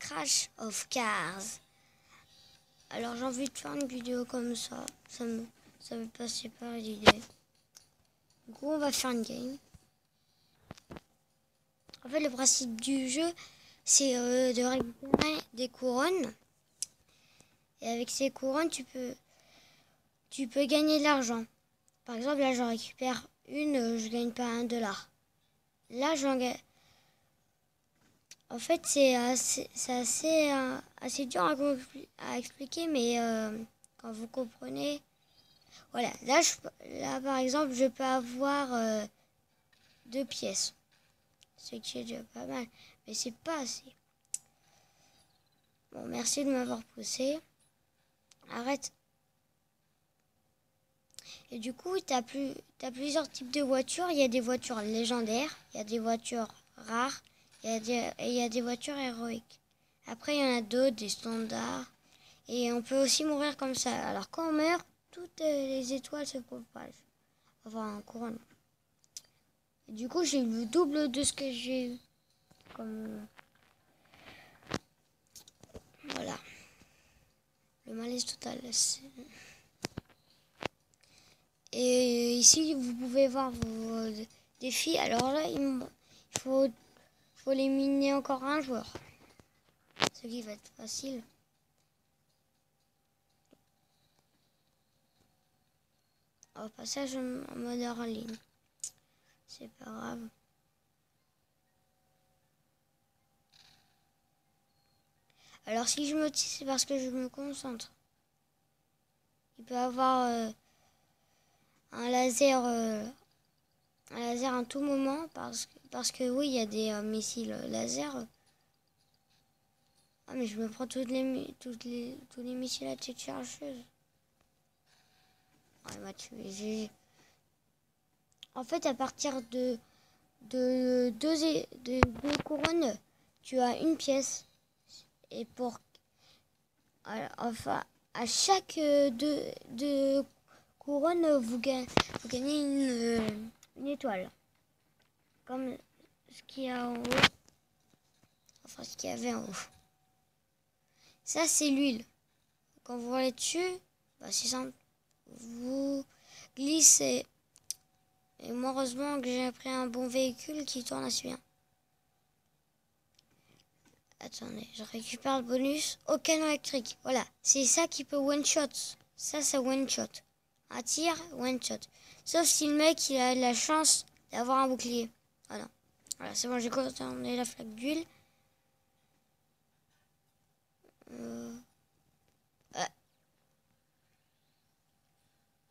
Crash of Cars. Alors j'ai envie de faire une vidéo comme ça. Ça me passait par l'idée. Du coup on va faire une game. En fait le principe du jeu c'est de récupérer des couronnes. Et avec ces couronnes tu peux gagner de l'argent. Par exemple là j'en récupère une, je gagne pas $1. Là j'en gagne. En fait, c'est assez dur à expliquer, mais quand vous comprenez... Voilà, là, par exemple, je peux avoir 2 pièces. Ce qui est déjà pas mal, mais c'est pas assez. Bon, merci de m'avoir poussé. Arrête. Et du coup, t'as plusieurs types de voitures. Il y a des voitures légendaires, il y a des voitures rares, il y a des voitures héroïques. Après, il y en a d'autres, des standards. Et on peut aussi mourir comme ça. Alors, quand on meurt, toutes les étoiles se propagent. Enfin, en couronne. Et du coup, j'ai eu le double de ce que j'ai eu. Comme... Voilà. Le malaise total. Et ici, vous pouvez voir vos défis. Alors là, il faut éliminer encore un joueur. Ce qui va être facile. Au passage en mode en ligne. C'est pas grave. Alors si je me tire, c'est parce que je me concentre. Il peut avoir un laser à tout moment parce que oui, il y a des missiles laser. Ah mais je me prends tous les missiles à tête chercheuse. Ah, il m'a tué. En fait, à partir de deux couronnes, tu as une pièce. Et enfin, à chaque deux couronnes, vous gagnez une étoile. Comme ce qu'il y a en haut. Enfin, ce qu'il y avait en haut. Ça, c'est l'huile. Quand vous allez dessus, bah, c'est simple. Vous glissez. Et moi, heureusement que j'ai pris un bon véhicule qui tourne assez bien. Attendez, je récupère le bonus au canon électrique. Voilà, c'est ça qui peut one-shot. Ça, c'est one-shot. Un tir, one-shot. Sauf si le mec, il a la chance d'avoir un bouclier. Voilà. Voilà, c'est bon, j'ai contourné la flaque d'huile.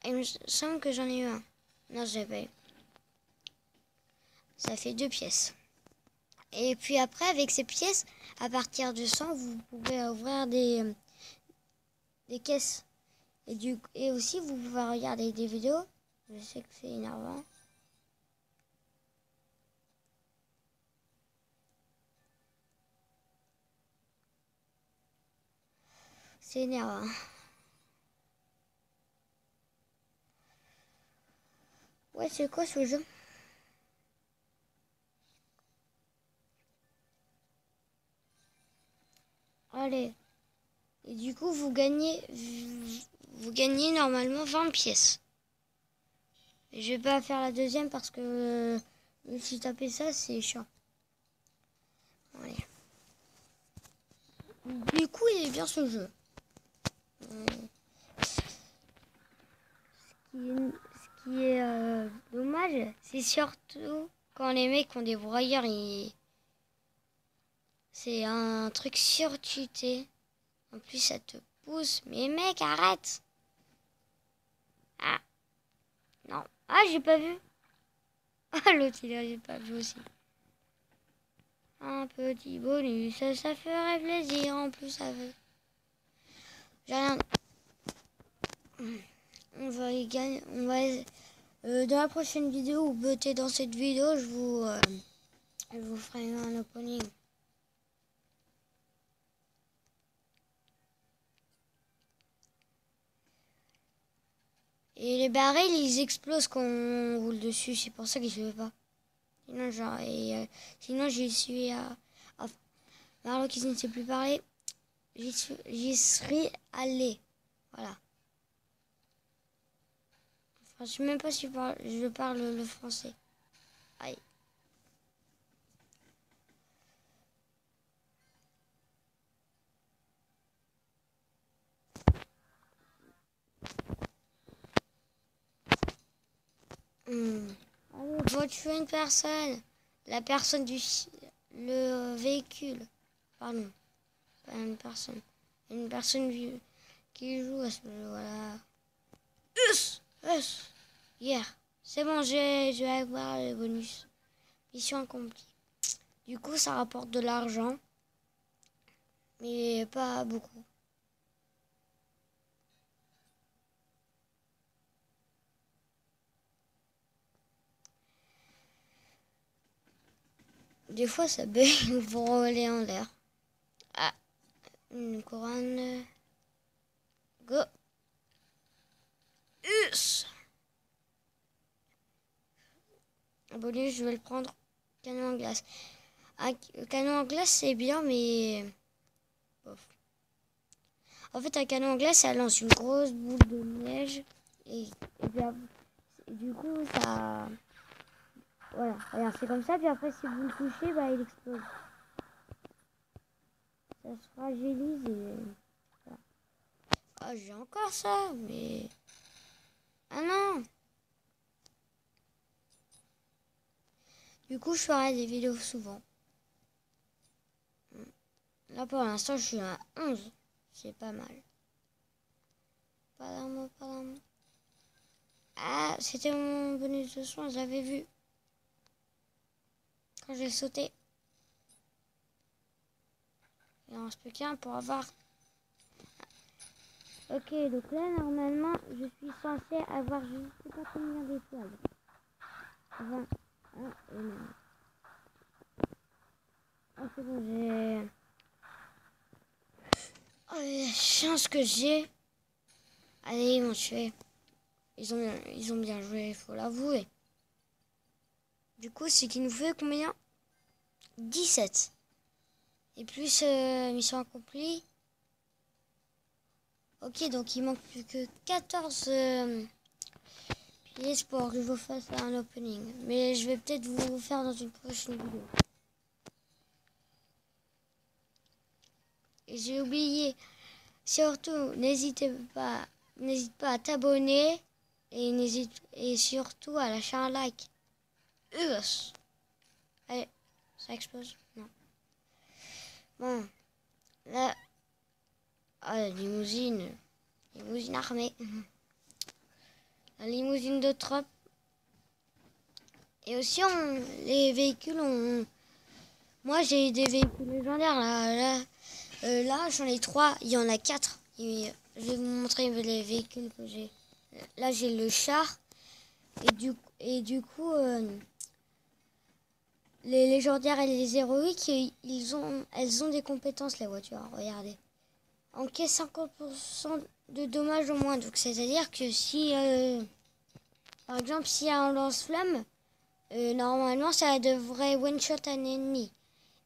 Il me semble que j'en ai eu un. Non, je l'ai pas eu. Ça fait 2 pièces. Et puis après, avec ces pièces, à partir de 100, vous pouvez ouvrir des caisses. Et aussi, vous pouvez regarder des vidéos. Je sais que c'est énervant. C'est énervant. Ouais, c'est quoi ce jeu? Allez. Et du coup, vous gagnez normalement 20 pièces. Et je vais pas faire la deuxième parce que si taper ça, c'est chiant. Allez. Du coup, il est bien ce jeu. Ce qui est dommage, c'est surtout quand les mecs ont des broyeurs, c'est un truc surtuté. En plus, ça te pousse. Mais mec, arrête! Ah, non. Ah, j'ai pas vu. Ah, l'autre, j'ai pas vu aussi. Un petit bonus, ça ferait plaisir. En plus, ça veut. J'ai rien. On va y gagner. On va. Dans la prochaine vidéo, ou peut-être dans cette vidéo, je vous ferai un opening. Et les barils, ils explosent quand on roule dessus. C'est pour ça que je ne veux pas. Sinon, sinon j'y suis Marlo qui ne sait plus parler. J'y serais allé. Voilà. Enfin, je sais même pas si je parle le français. Aïe. Allez, va tuer une personne. La personne le véhicule. Pardon. Pas une personne. Une personne qui joue à ce jeu. Voilà. Hier. C'est bon, je vais avoir le bonus. Mission accomplie. Du coup, ça rapporte de l'argent. Mais pas beaucoup. Des fois, ça bug pour voler en l'air. Ah, une couronne. Go. Us. Un bonus, je vais le prendre. Canon en glace. Un canon en glace, c'est bien, mais... Bof. En fait, un canon en glace, ça lance une grosse boule de neige. Et du coup, ça... Voilà, regarde, c'est comme ça. Puis après, si vous le touchez, bah, il explose. Ça se fragilise et... Voilà. Ah, j'ai encore ça, mais... Ah non! Du coup, je ferai des vidéos souvent. Là, pour l'instant, je suis à 11. C'est pas mal. Pas d'un mot, pas d'un mot. Ah, c'était mon bonus de soin, j'avais vu. Quand j'ai sauté. Il en reste plus qu'un pour avoir... Ok, donc là, normalement, je suis censé avoir je ne sais pas combien d'étoiles. 21 et 9. Ah, c'est bon, j'ai... Oh, la chance que j'ai. Allez, ils m'ont tué. Ils ont bien joué, il faut l'avouer. Du coup, c'est qu'il nous fait combien? 17. Et plus mission accomplie. Ok, donc il manque plus que 14 pièces pour que je vous fasse un opening. Mais je vais peut-être vous faire dans une prochaine vidéo. Et j'ai oublié, surtout, n'hésite pas à t'abonner et surtout à lâcher un like. Allez, ça explose. Non. Bon, là, ah, la limousine armée. La limousine de trop. Et aussi, les véhicules, moi j'ai des véhicules légendaires. Là j'en ai 3, il y en a 4. Je vais vous montrer les véhicules que j'ai. Là, j'ai le char. Et du coup, les légendaires et les héroïques, elles ont des compétences, les voitures. Regardez. Encaisse 50% de dommages au moins. Donc, c'est-à-dire que si, par exemple, s'il y a un lance-flamme, normalement, ça devrait one-shot un ennemi.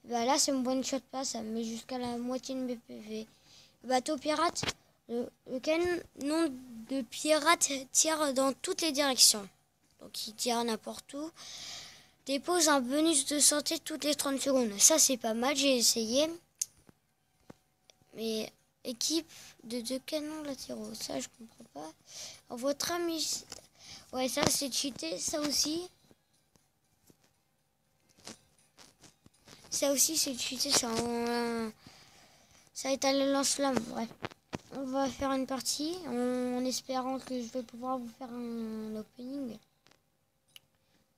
Bah là, c'est mon one-shot pas, ça me met jusqu'à la moitié de mes PV. Bateau pirate, le canon de pirate tire dans toutes les directions. Donc, il tire n'importe où. Dépose un bonus de santé toutes les 30 secondes. Ça, c'est pas mal, j'ai essayé. Mais équipe de 2 canons latéraux, ça, je comprends pas. En votre ami... Ouais, ça, c'est cheaté, ça aussi. Ça aussi, c'est cheaté, ça est à la lance-flamme, bref. On va faire une partie en espérant que je vais pouvoir vous faire un opening.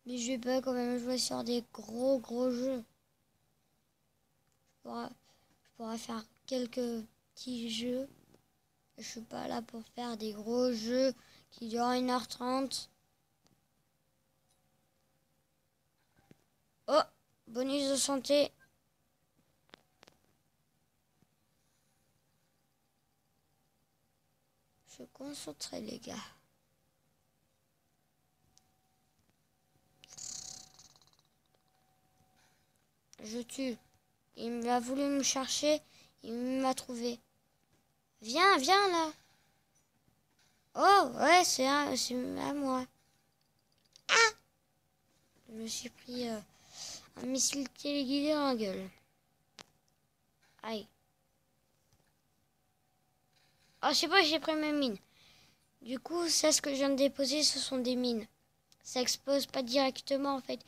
Mais je vais pas quand même jouer sur des gros jeux. Je pourrais faire quelques petits jeux. Je suis pas là pour faire des gros jeux qui durent 1h30. Oh, bonus de santé. Je suis concentré, les gars. Je tue. Il a voulu me chercher. Il m'a trouvé. Viens, viens là. Oh, ouais, c'est à moi. Ah! Je me suis pris un missile téléguidé dans la gueule. Aïe. Oh, je sais pas, j'ai pris mes mines. Du coup, ça, ce que je viens de déposer, ce sont des mines. Ça explose pas directement, en fait.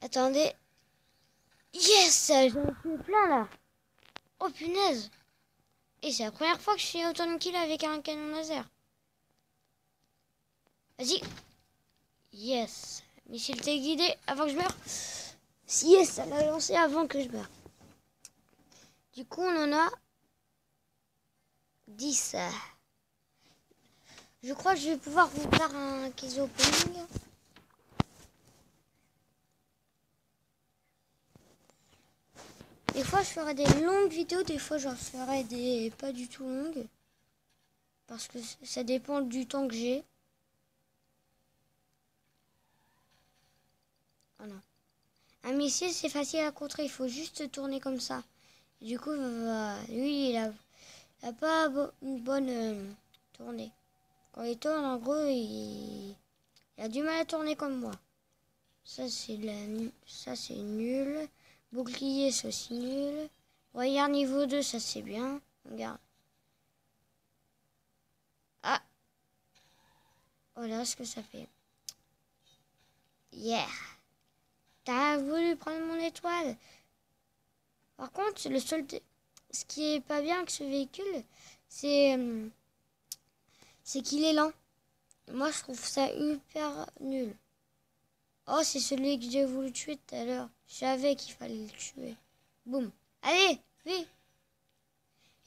Attendez. Yes! J'en ai fait plein, là. Oh, punaise. Et c'est la première fois que je fais autant de kills avec un canon laser. Vas-y. Yes. Missile téléguidé avant que je meure. Yes, ça l'a lancé avant que je meure. Du coup, on en a 10. Je crois que je vais pouvoir vous faire un case opening. Des fois, je ferai des longues vidéos. Des fois, j'en ferai des pas du tout longues. Parce que ça dépend du temps que j'ai. Voilà. Un missile, c'est facile à contrer. Il faut juste tourner comme ça. Du coup, lui, il a pas une bonne tournée. Quand il tourne, en gros, il a du mal à tourner comme moi. Ça, c'est nul. Bouclier, c'est aussi nul. Regarde niveau 2, ça c'est bien. Regarde. Ah! Voilà ce que ça fait. Yeah! T'as voulu prendre mon étoile. Par contre, ce qui est pas bien avec ce véhicule, c'est qu'il est lent. Moi, je trouve ça hyper nul. Oh, c'est celui que j'ai voulu tuer tout à l'heure. Je savais qu'il fallait le tuer. Boum. Allez, vite.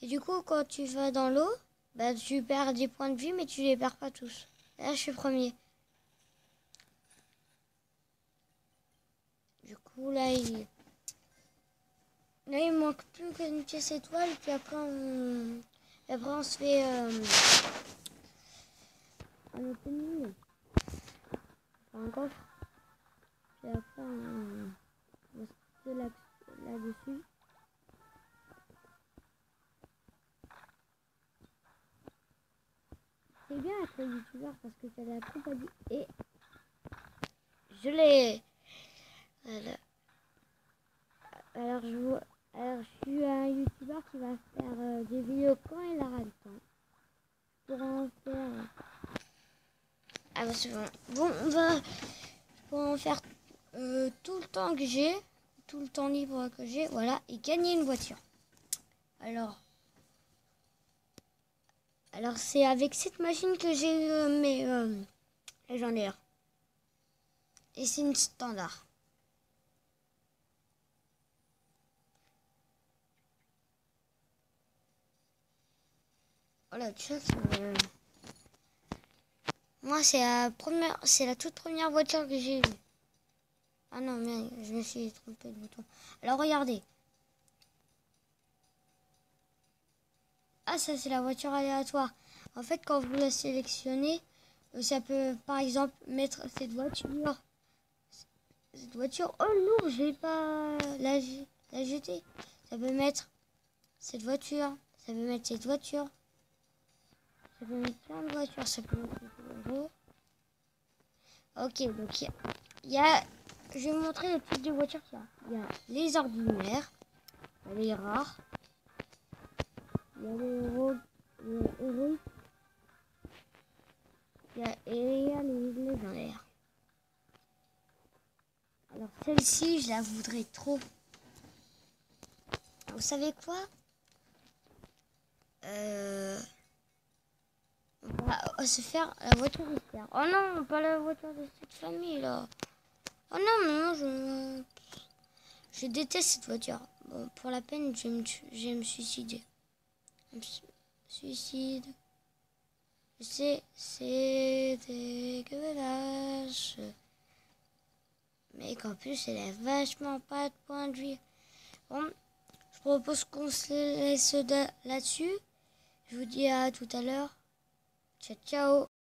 Et du coup, quand tu vas dans l'eau, bah, tu perds des points de vie, mais tu les perds pas tous. Là, je suis premier. Du coup, là, il manque plus qu'une pièce étoile. Puis après, on se fait un opening. Enfin, un coffre. Puis après, on se fait là-dessus. C'est bien être youtubeur parce que ça la compagnie. Et je l'ai. Voilà. Alors, je suis un youtubeur qui va faire des vidéos quand il aura le temps. Pour en faire. Ah bah c'est bon. Bon, pour en faire tout le temps que j'ai, tout le temps libre que j'ai, voilà, et gagner une voiture. Alors c'est avec cette machine que j'ai eu mes légendaires. Et c'est une standard. Voilà, tu vois, moi c'est la toute première voiture que j'ai eue. Ah non, mais je me suis trompé de bouton. Alors regardez. Ah, ça c'est la voiture aléatoire. En fait, quand vous la sélectionnez, ça peut par exemple mettre cette voiture. Oh non, je vais pas la jeter. Ça peut mettre cette voiture. Ça peut mettre cette voiture. Ça peut mettre plein de voitures. Ça peut mettre cette voiture. Ok, donc je vais vous montrer le type de voiture qu'il y a. Il y a les ordinaires, il y a les rares, il y a les héros, il y a les légendaires. Alors celle-ci, je la voudrais trop. Vous savez quoi? On va se faire la voiture mystère. Oh non, pas la voiture de cette famille là. Oh non, non, je déteste cette voiture. Bon, pour la peine, je vais me suicider. Suicide. Je sais, c'est dégueulasse. Mais qu'en plus, elle a vachement pas de point de vue. Bon, je propose qu'on se laisse là-dessus. Je vous dis à tout à l'heure. Ciao, ciao.